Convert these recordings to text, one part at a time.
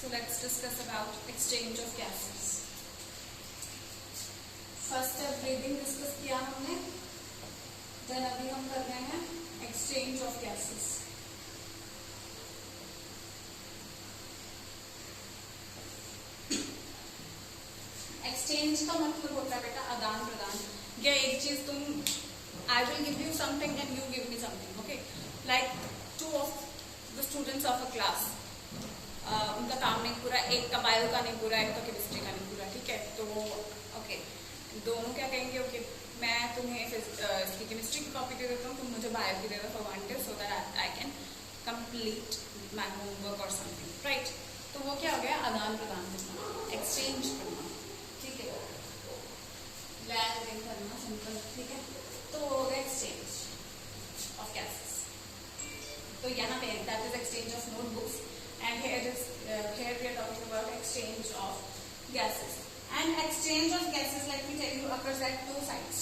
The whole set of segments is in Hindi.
So let's discuss about exchange of gases. First step breathing discuss किया हमने, देन अभी हम कर रहे हैं एक्सचेंज ऑफ गैसेस. एक्सचेंज का मतलब होता है बेटा आदान प्रदान. या एक चीज तुम, I will give you something and you give me something. Okay, like two of the students of a class, उनका काम नहीं पूरा, एक का बायो का नहीं पूरा, एक का केमिस्ट्री का नहीं पूरा. ठीक है, तो ओके, दोनों क्या कहेंगे, ओके मैं तुम्हें इसकी केमिस्ट्री की कॉपी दे देता हूँ, तुम मुझे बायो की दे दो for 1 day, so that I can complete my homework और समथिंग. राइट, तो वो क्या हो गया, आदान प्रदान करना, एक्सचेंज करना. ठीक है, लैंड करना सिंपल. ठीक है, तो वो हो गया एक्सचेंज ऑफ गैसेस. तो यहाँ पे that is exchange of notebooks, and here we are talking about exchange of gases. And exchange of gases, let me tell you, occurs at two sites.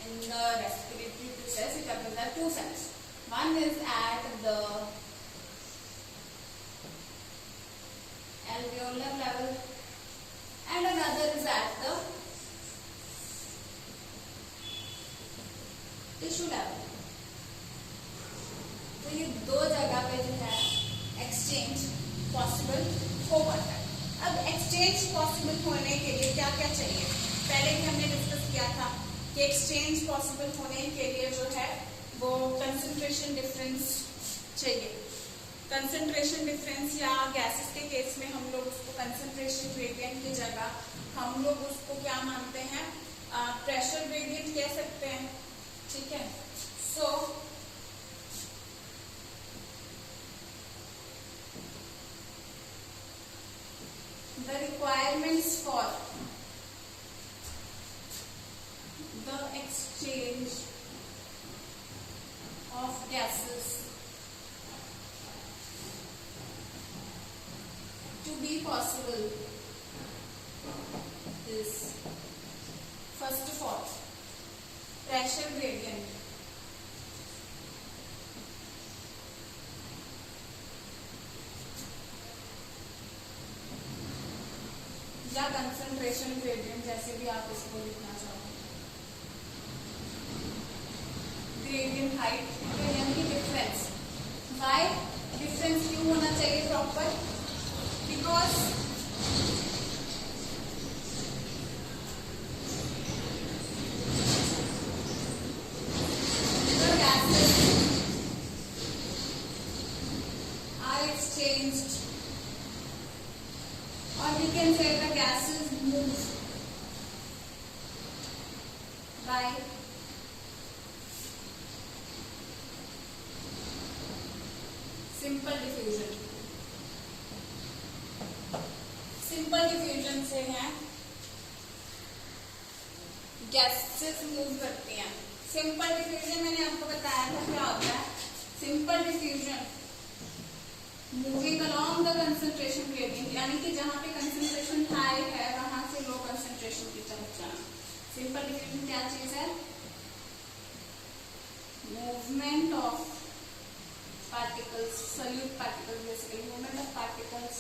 In the respiratory process, it occurs at two sites. One is at the alveolar level and another is at the tissue level. तो ये दो जगह पे जो है एक्सचेंज पॉसिबल हो पाता है. अब एक्सचेंज पॉसिबल होने के लिए क्या क्या चाहिए, पहले भी हमने डिस्कस किया था कि एक्सचेंज पॉसिबल होने के लिए जो है वो कंसंट्रेशन डिफरेंस चाहिए. कंसंट्रेशन डिफरेंस, या गैसेस के केस में हम लोग उसको कंसंट्रेशन ग्रेडियंट की जगह हम लोग उसको क्या मानते हैं, प्रेशर ग्रेडियंट कह सकते हैं. ठीक है, सो the requirements for the exchange of gases to be possible is, first of all, pressure gradient. या कंसंट्रेशन ग्रेडियंट, जैसे भी आप इसको लिखना चाहो. ग्रेडियंट हाइट, यानी कि डिफरेंस. वाई डिफरेंस क्यों होना चाहिए proper, because the gases are exchanged, or we can say the gases move by simple diffusion. Simple diffusion से है गैसेस मूव करती हैं. सिंपल डिफ्यूजन मैंने आपको बताया था क्या होता है. Simple diffusion moving along the concentration gradient, यानी कि जहां पे कंसंट्रेशन हाई है वहां से लो कंसंट्रेशन की तरफ जाना. सिंपल डिफ्यूजन क्या चीज है, movement of particles, solute particles, basically movement of particles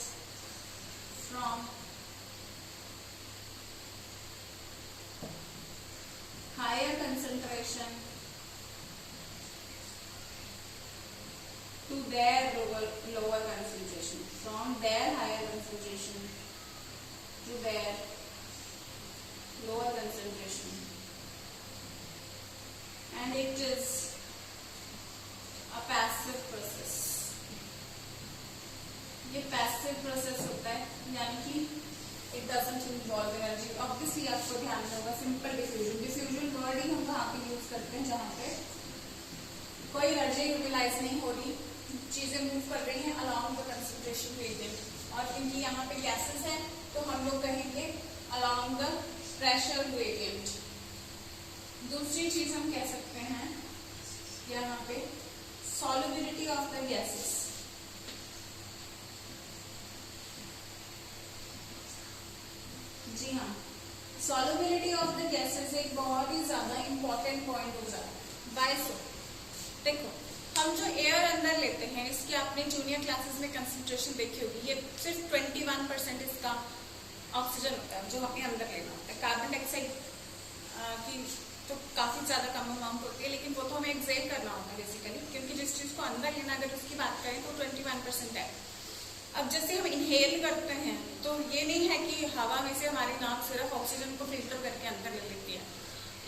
from higher concentration to their lower concentration, from their higher concentration to their lower concentration, and it is a passive process. ये passive process होता है, यानी कि it doesn't involve energy. Obviously आपको ध्यान में होगा सिंपल डिफ्यूजन. डिफ्यूजन वर्ड ही हम वहाँ पे यूज करते हैं जहाँ पे कोई एनर्जी यूटिलाइज नहीं हो रही, चीजें मूव कर रही हैं अलोंग द कंसंट्रेशन ग्रेडियंट. और क्योंकि यहाँ पे गैसेस हैं तो हम लोग कहेंगे अलोंग द प्रेशर ग्रेडियंट. दूसरी चीज हम कह सकते हैं यहाँ पे सॉल्युबिलिटी ऑफ द गैसेस. जी हाँ, सॉल्युबिलिटी ऑफ द गैसेस एक बहुत ही ज्यादा इंपॉर्टेंट पॉइंट हो जाता है. बाय सो देखो हम जो एयर अंदर लेते हैं, इसकी आपने जूनियर क्लासेस में कंसंट्रेशन देखी होगी, ये सिर्फ 21% इसका ऑक्सीजन होता है जो हमें अंदर लेना होता है। कार्बन डाइऑक्साइड की तो काफी ज्यादा कम अमाउंट होती है, लेकिन वो तो हमें एक्सेल करना होता है बेसिकली, क्योंकि जिस चीज को अंदर लेना, अगर उसकी बात करें तो 21% है। अब जैसे हम इनहेल करते हैं तो ये नहीं है कि हवा में से हमारी नाक सिर्फ ऑक्सीजन को फिल्टर करके अंदर ले लेती है,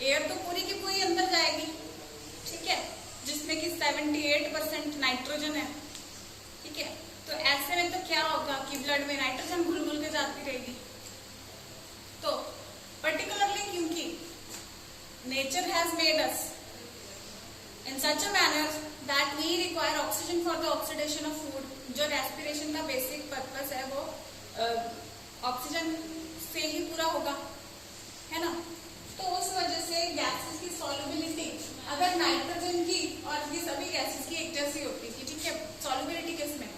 एयर तो पूरी की पूरी अंदर जाएगी, ठीक है, जिसमें कि 78% नाइट्रोजन है, ठीक है। तो ऐसे में तो क्या होगा कि ब्लड में नाइट्रोजन घुल घुल के जाती रहेगी। तो पर्टिकुलरली क्योंकि nature has made us in such a manner that we require oxygen for the oxidation of food, जो रेस्पिरेशन का बेसिक पर्पस है वो ऑक्सीजन से ही पूरा होगा, है ना। तो उस वजह से गैसेस की सॉल्युबिलिटी अगर नाइट्रोजन की और ये सभी गैसेस की एक जैसी होती थी, ठीक है, सॉल्युबिलिटी किसमें,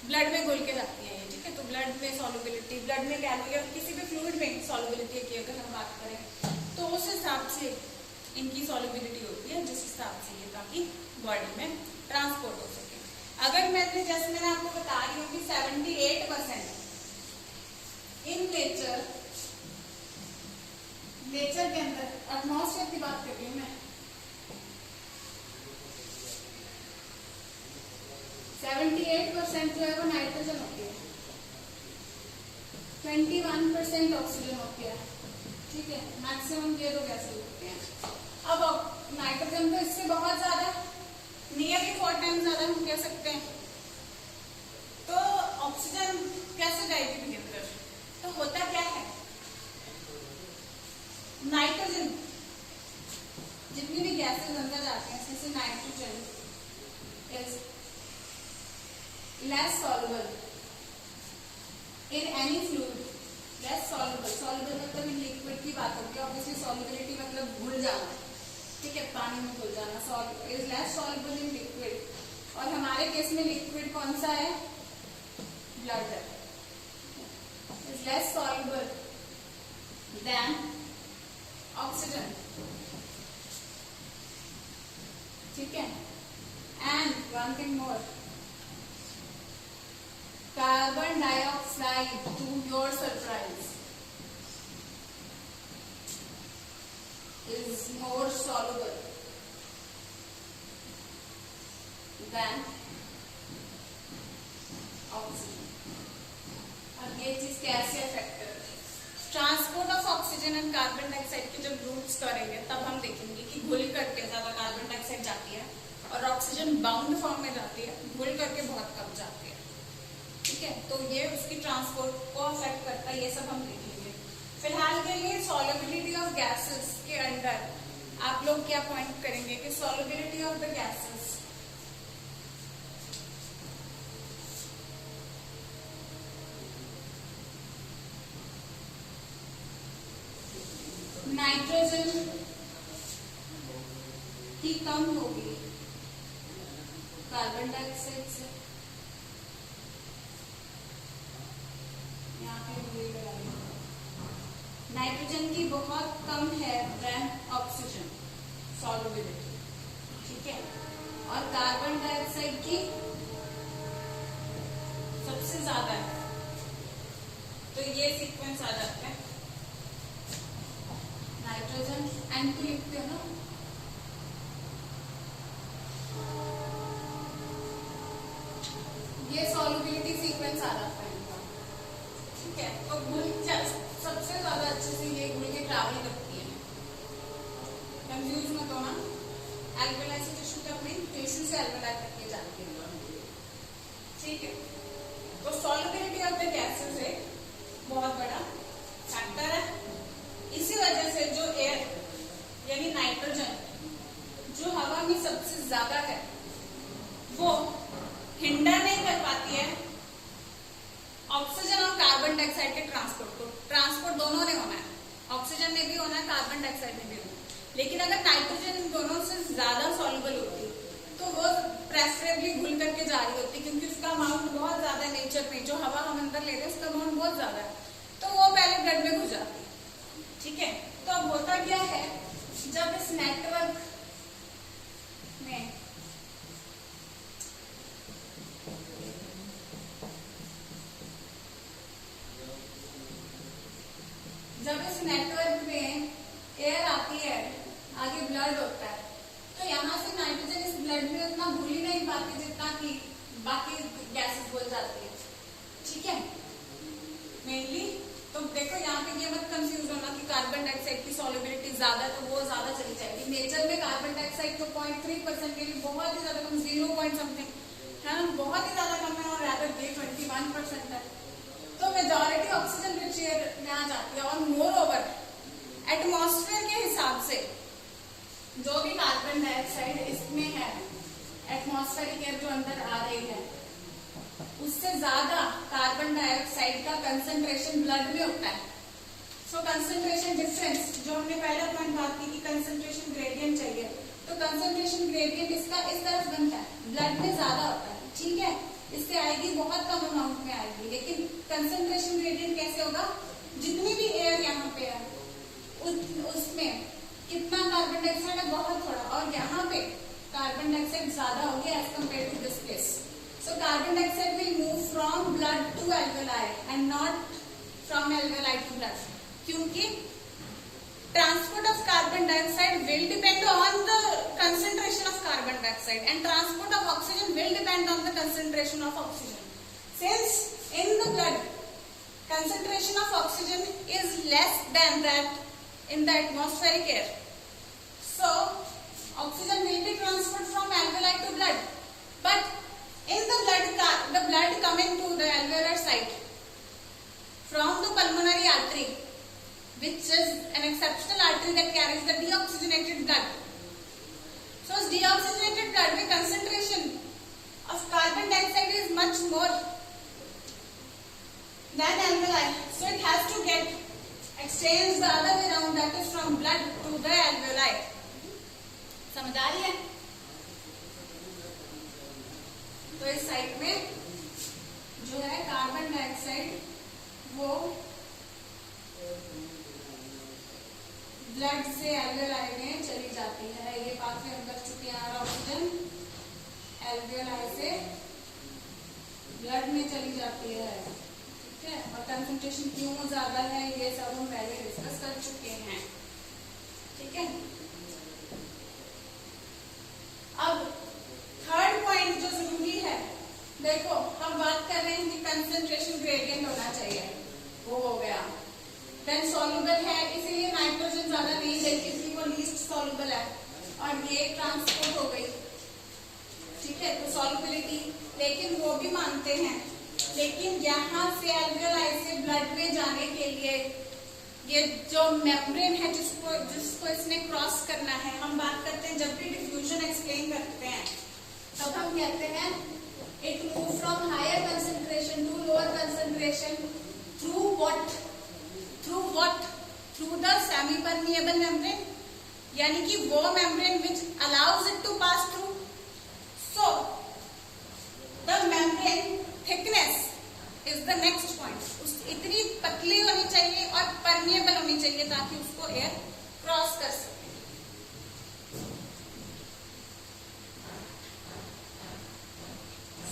ब्लड में घुल के जाती है ये, ठीक है। तो ब्लड में सॉल्युबिलिटी, ब्लड में कह लो या किसी भी फ्लूइड में सॉल्युबिलिटी की अगर हम बात करें तो उस हिसाब से इनकी सॉल्युबिलिटी होती है, जिस हिसाब से ये ताकि बॉडी में ट्रांसपोर्ट हो सके। अगर जैसे मैंने आपको बता रही हूँ कि 78% इन नेचर के अंदर, एटमॉस्फेयर की बात कर रही हूँ मैं, 78% जो है वो नाइट्रोजन होती है, 21% ऑक्सीजन होती है, ठीक है। मैक्सिमम ये दो गैसेस होते हैं। अब नाइट्रोजन तो इससे बहुत ज्यादा, नियरली 4 टाइम्स ज्यादा हम कह सकते हैं। तो ऑक्सीजन कैसे जाएगी भी अंदर, तो होता क्या है, नाइट्रोजन जितनी भी गैसेस अंदर जाती हैं, जैसे nitrogen is less soluble in any fluid, less soluble, soluble मतलब इन लिक्विड की बात होती है, ऑब्वियसली सॉल्युबिलिटी मतलब घुल जाना, ठीक है, पानी में घुल जाना, is less soluble in liquid. और हमारे केस में लिक्विड कौन सा है, ब्लड है, is less soluble than oxygen, ठीक है। And one thing more, carbon dioxide, to your surprise, is more soluble than oxygen. अब ये चीज कैसे अफेक्ट करती है, transport of oxygen and carbon dioxide के जब रूट्स करेंगे तब हम देखेंगे कि घुल करके ज्यादा कार्बन डाइऑक्साइड जाती है और ऑक्सीजन बाउंड फॉर्म में जाती है, घुल करके बहुत कम जाती है, ठीक है। तो ये उसकी ट्रांसपोर्ट को अफेक्ट करता है, ये सब हम देखेंगे। फिलहाल के लिए सॉल्युबिलिटी ऑफ गैसेस के अंडर आप लोग क्या पॉइंट करेंगे कि solubility of the gases, nitrogen की कम होगी कार्बन डाइऑक्साइड से, यहाँ पे नाइट्रोजन की बहुत कम है देन ऑक्सीजन सॉल्युबिलिटी, ठीक है। और कार्बन डाइऑक्साइड की सबसे ज्यादा है, तो ये सीक्वेंस आ जाता है, नाइट्रोजन N2 लिखते हो ना, ये सॉल्युबिलिटी सीक्वेंस आ जाता है इनका, ठीक है। तो घुल सबसे ज्यादा अच्छे से ये घुल के ट्रैवल करती है, कंफ्यूज मत होना, एल्वेलाई से टिश्यू तक नहीं, टिश्यू से एल्वेलाई तक ये जाती है, ठीक है। तो सॉल्युबिलिटी ऑफ द गैसेस एक बहुत बड़ा फैक्टर है। इसी वजह से जो एयर यानी नाइट्रोजन जो हवा में सबसे ज्यादा है वो हिंडर नहीं कर पाती है ऑक्सीजन और कार्बन डाइऑक्साइड के ट्रांसपोर्ट को। ट्रांसपोर्ट दोनों ने होना है, ऑक्सीजन ने भी होना है, कार्बन डाइऑक्साइड ने भी होना है। लेकिन अगर नाइट्रोजन इन दोनों से ज्यादा सॉल्युबल होती तो वो प्रेफरेबली घुल करके जा रही होती, क्योंकि उसका अमाउंट बहुत ज्यादा है नेचर में, जो हवा हम अंदर ले रहे हैं उसका अमाउंट बहुत ज्यादा है, तो वो पहले ब्लड में घुस जाती है, ठीक है। तो अब होता क्या है, जब इस नेटवर्क में ब्लड होता है, तो यहाँ से नाइट्रोजन इस ब्लड में उतना घुल ही नहीं पाती जितना कि बाकी गैसेस घुल जाती है, ठीक है मेनली। तो देखो यहाँ पे ये मत कंफ्यूज होना कि कार्बन डाइऑक्साइड की सॉल्युबिलिटी ज्यादा तो वो ज्यादा चली जाएगी। नेचर में कार्बन डाइऑक्साइड तो 0.3% के लिए बहुत ही ज्यादा कम, 0 पॉइंट समथिंग है ना, बहुत ही ज्यादा कम है, और रैदर ये 21% है। तो मेजॉरिटी ऑक्सीजन रिच एयर में आ जाती है। और मोर ओवर एटमॉस्फेयर के हिसाब से जो भी कार्बन डाइऑक्साइड इसमें है, एटमॉस्फेरिक एयर जो अंदर आ रही है, उससे ज्यादा कार्बन डाइऑक्साइड का कंसंट्रेशन ब्लड में होता है। सो कंसंट्रेशन डिफरेंस जो हमने पहले पॉइंट बात की कि कंसंट्रेशन ग्रेडियंट चाहिए, तो कंसंट्रेशन ग्रेडियंट इसका इस तरफ बनता है, ब्लड में ज्यादा होता है, ठीक है, इससे आएगी बहुत कम अमाउंट में आएगी। लेकिन कंसंट्रेशन ग्रेडियंट कैसे होगा, जितनी भी एयर यहाँ पे है उसमें कितना कार्बन डाइऑक्साइड है, बहुत थोड़ा, और यहाँ पे कार्बन डाइऑक्साइड ज्यादा हो गया as compare to this place. So carbon dioxide will move from blood to alveoli and not from alveoli to blood. क्योंकि transport of carbon dioxide will depend on the concentration of carbon dioxide and transport of oxygen will depend on the concentration of oxygen. Since in the blood concentration of oxygen is less than that in the atmospheric air, so oxygen will be transferred from alveoli to blood, but in the blood coming to the alveolar site from the pulmonary artery, which is an exceptional artery that carries the deoxygenated blood. So deoxygenated blood with concentration of carbon dioxide is much more than alveoli, so it has to get exchanged the other way around, that is from blood to the alveoli. समझ आ रही है? तो इस साइड में जो है कार्बन डाइऑक्साइड वो ब्लड से एल्वेओलाई में चली जाती है। ये पाथवे हम कर चुके हैं, ऑक्सीजन एल्वेओलाई से ब्लड में चली जाती है, ठीक है। और कंसंट्रेशन क्यों ज्यादा है ये सब हम पहले डिस्कस कर चुके हैं, ठीक है। अब थर्ड पॉइंट जो जरूरी है, देखो हम बात कर रहे हैं कि कंसंट्रेशन ग्रेडियंट होना चाहिए, वो हो गया। देन सॉल्युबल है, इसीलिए नाइट्रोजन ज्यादा नहीं है क्योंकि वो लीस्ट सॉल्युबल है, और ये ट्रांसपोर्ट हो गई, ठीक है, तो सॉल्युबिलिटी। लेकिन वो भी मानते हैं, लेकिन यहाँ से एल्वेओलाई से ब्लड में जाने के लिए ये जो मेम्ब्रेन है जिसको इसने क्रॉस करना है, हम बात करते हैं जब भी डिफ्यूजन एक्सप्लेन करते हैं तब हम कहते हैं it move from higher concentration to lower concentration through what through the semi permeable membrane, यानी कि वो membrane which allows it to pass through. So the membrane thickness is the next point, इतनी पतली होनी चाहिए और परमिएबल होनी चाहिए ताकि उसको एयर क्रॉस कर सके।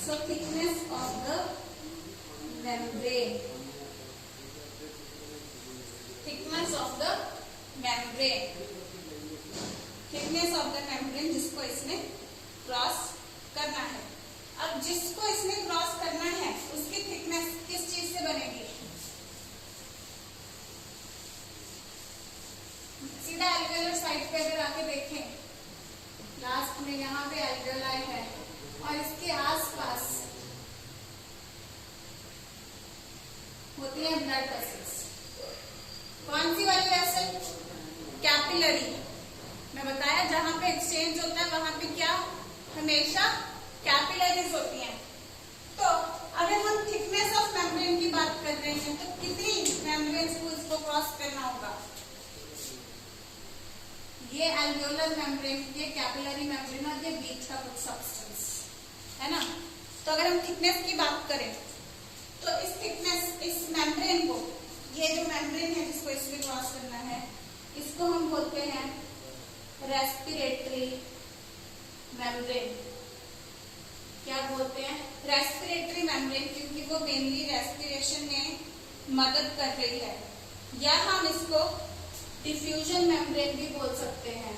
So thickness of the membrane, thickness of the membrane, thickness of the membrane जिसको इसने क्रॉस करना है। अब जिसको इसने क्रॉस करना है उसकी थिकनेस किस चीज से बनेगी, सीधा एल्वेओलर साइड पे अगर आके देखें, लास्ट में यहाँ पे एल्वेओलाई है और इसके आसपास होती है ब्लड वेसल्स। कौन सी वाली वेसल, कैपिलरी। मैं बताया जहां पे एक्सचेंज होता है वहां पे क्या हमेशा कैपिलरीज होती हैं। तो अगर हम थिकनेस ऑफ मेम्ब्रेन की बात कर रहे हैं तो कितनी मेम्ब्रेन्स को इसको क्रॉस करना होगा, ये एल्वेओलर मेम्ब्रेन, ये कैपिलरी मेम्ब्रेन और ये बीच का कुछ सब्सटेंस है ना। तो अगर हम थिकनेस की बात करें तो इस थिकनेस, इस मेम्ब्रेन को, ये जो मेम्ब्रेन है जिसको इसमें क्रॉस करना है, इसको हम बोलते हैं रेस्पिरेटरी मेम्ब्रेन। क्या बोलते हैं, रेस्पिरेटरी मेम्ब्रेन, क्योंकि वो मेनली रेस्पिरेशन में मदद कर रही है। या हम इसको डिफ्यूजन मेम्ब्रेन भी बोल सकते हैं,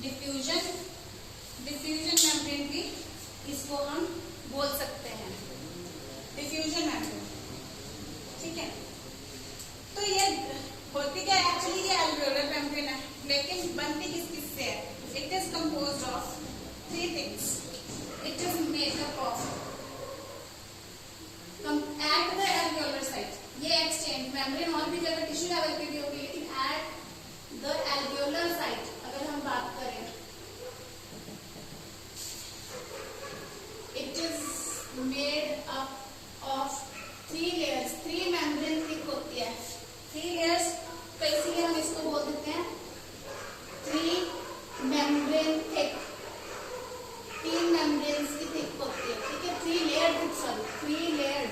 डिफ्यूजन मेम्ब्रेन भी इसको हम बोल सकते हैं, डिफ्यूजन मेम्ब्रेन। ठीक है, तो ये होती क्या एक्चुअली, ये एल्वियोलर मेम्ब्रेन है, लेकिन बनती किस से है? It is composed of 3 things. It is made up of at the alveolar site, ये एक्सचेंज मेम्ब्रेन और भी जगह टिश्यू लेवल पे भी होगी, लेकिन एट द एल्वियोलर साइट अगर हम बात करें, it is made up of 3 layers. 3 membrane thick होती है, 3 लेयर्स, तो इसीलिए हम इसको बोल देते हैं 3 मेम्ब्रेन थिक। 3 मेम्ब्रेन्स की थिक होती है, ठीक है, 3 लेयर्ड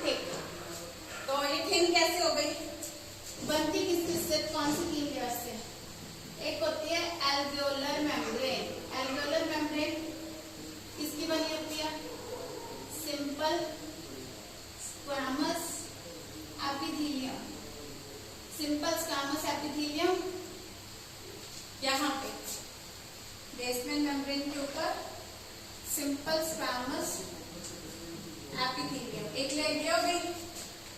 थिक। तो ये थिन कैसे हो गई? बनती किस से? कौन सी 3 लेयर से? एक होती है एल्वियोलर मेम्ब्रेन। एल्वियोलर मेम्ब्रेन किसकी बनी होती है? Simple squamous epithelium. Simple squamous epithelium यहाँ पे बेसमेंट मेम्ब्रेन के ऊपर सिंपल स्क्वैमस एपिथेलियम, एक लेयर ये हो गई।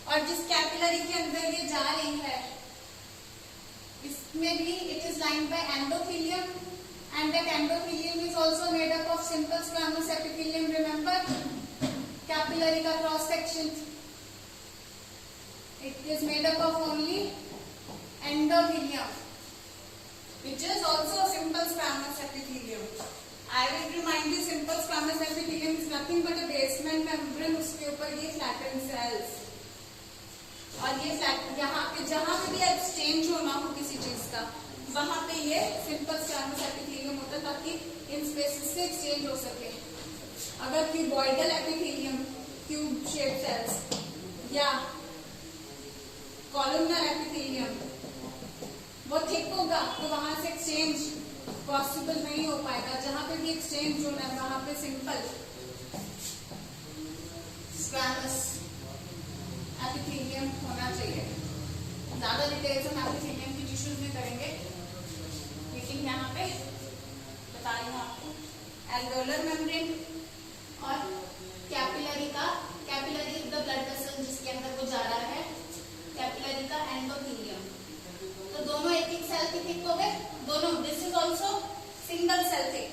और जिस कैपिलरी के अंदर ये जा रही है, इसमें भी it is lined by endothelium, and that endothelium is also made up of simple squamous epithelium. Remember capillary का cross section, it is made up of only endothelium, which is also simple squamous epithelium. I will remind you, simple squamous epithelium is nothing but a basement membrane, उसके ऊपर ये flattened cells, और ये यहाँ पे जहाँ पे भी एक्सचेंज होना हो किसी चीज का, वहां पे ये simple squamous epithelium होता है, ताकि इन स्पेसेस से एक्सचेंज हो सके। अगर cuboidal epithelium, cube shape cells या कॉलमनर एपिथेलियम वो थिक होगा, तो वहां से एक्सचेंज पॉसिबल नहीं हो पाएगा। जहां पे भी एक्सचेंज होना है वहां पे सिंपल स्क्वैमस एपिथेलियम होना चाहिए। ज्यादा डिटेल्स हम एपिथेलियम की टिश्यूज में करेंगे, लेकिन यहाँ पे बता रही हूँ आपको एल्वियोलर मेम्ब्रेन और कैपिलरी का, कैपिलरी द ब्लड वेसल जिसके अंदर वो जा रहा है, कैपिलरी का एंडोथेलियम। तो दोनों एक एक सेल की थिक हो गए दोनों। This is also single cell thick.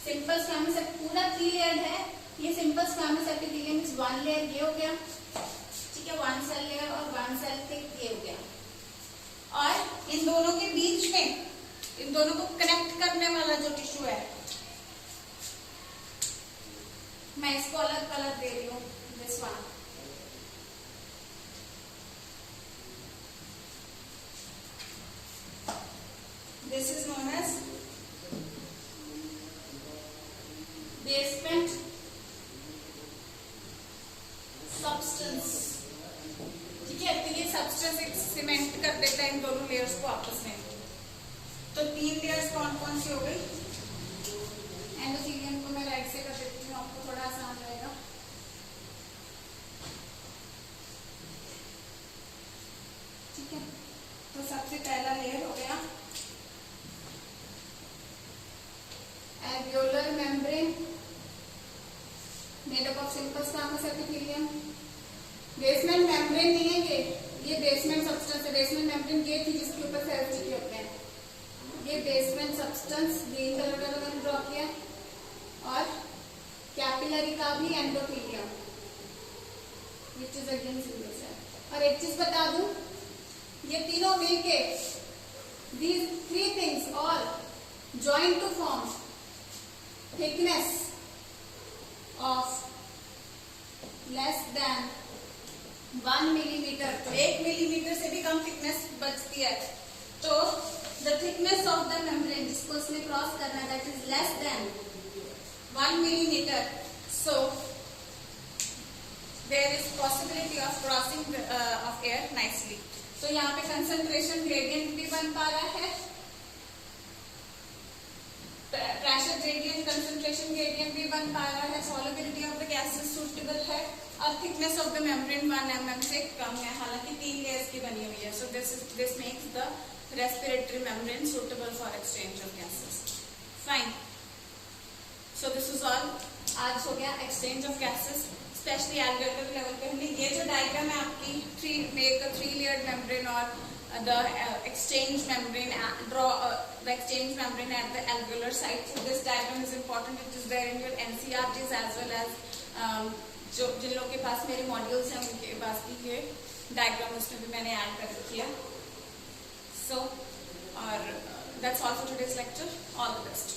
Simple squamous पूरा 3 लेयर्ड है, ये simple squamous epithelium is 1 layer, ये हो गया, ठीक है, 1 सेल लेयर और 1 सेल थिक, ये हो गया। और इन दोनों के बीच में, इन दोनों को कनेक्ट करने वाला जो टिश्यू है, मैं इसको अलग कलर दे रही हूँ, this one. This is known as basement substance, ठीक है, तो ये substance एक सीमेंट कर देता है इन दोनों लेयर्स को आपस में। तो 3 लेयर्स कौन कौन सी हो गई? एंडोथेलियम को मैं राइट से कर देती हूँ, आपको थोड़ा आसान रहेगा। ठीक है, तो सबसे पहला लेयर हो गया alveolar membrane made up of simple squamous epithelium। Basement membrane नहीं है ये बेसमेंट सब्सटेंस है। बेसमेंट मेम्ब्रेन ये थी जिसके ऊपर सेल्स टिके होते हैं, ये बेसमेंट सब्सटेंस ग्रीन कलर का मैंने ड्रॉ किया। और कैपिलरी का भी endothelium which is again single cell. और एक चीज बता दूं, ये तीनों मिलके these 3 things all join to form thickness of less than 1 millimeter। तो 1 मिलीमीटर से भी कम थिकनेस बचती है। तो the thickness of the membrane जिसको इसमें क्रॉस करना है, that is less than 1 millimeter। So there is possibility of crossing of air nicely। तो यहाँ पे कंसंट्रेशन ग्रेडियंट भी बन पा रहा है, प्रेशर ग्रेडियंट, कंसंट्रेशन ग्रेडियंट भी बन पा रहा है, solubility of the gases suitable है, और thickness of the membrane 1 mm से कम है, हालांकि 3 लेयर्स की बनी हुई है। So this makes the respiratory membrane suitable for exchange of gases. Fine. So this is all. आज हो गया exchange of gases, especially alveolar level पे हमने ये जो diagram है आपकी make a 3-layered membrane or the exchange membrane, draw the exchange membrane at the alveolar site. So this diagram is important. It is there in your NCERTs as well as जो जिन लोगों के पास मेरे मॉड्यूल्स हैं उनके पास भी ये डायग्राम उसमें भी मैंने ऐड कर रखी है. So और that's all for today's lecture. All the best.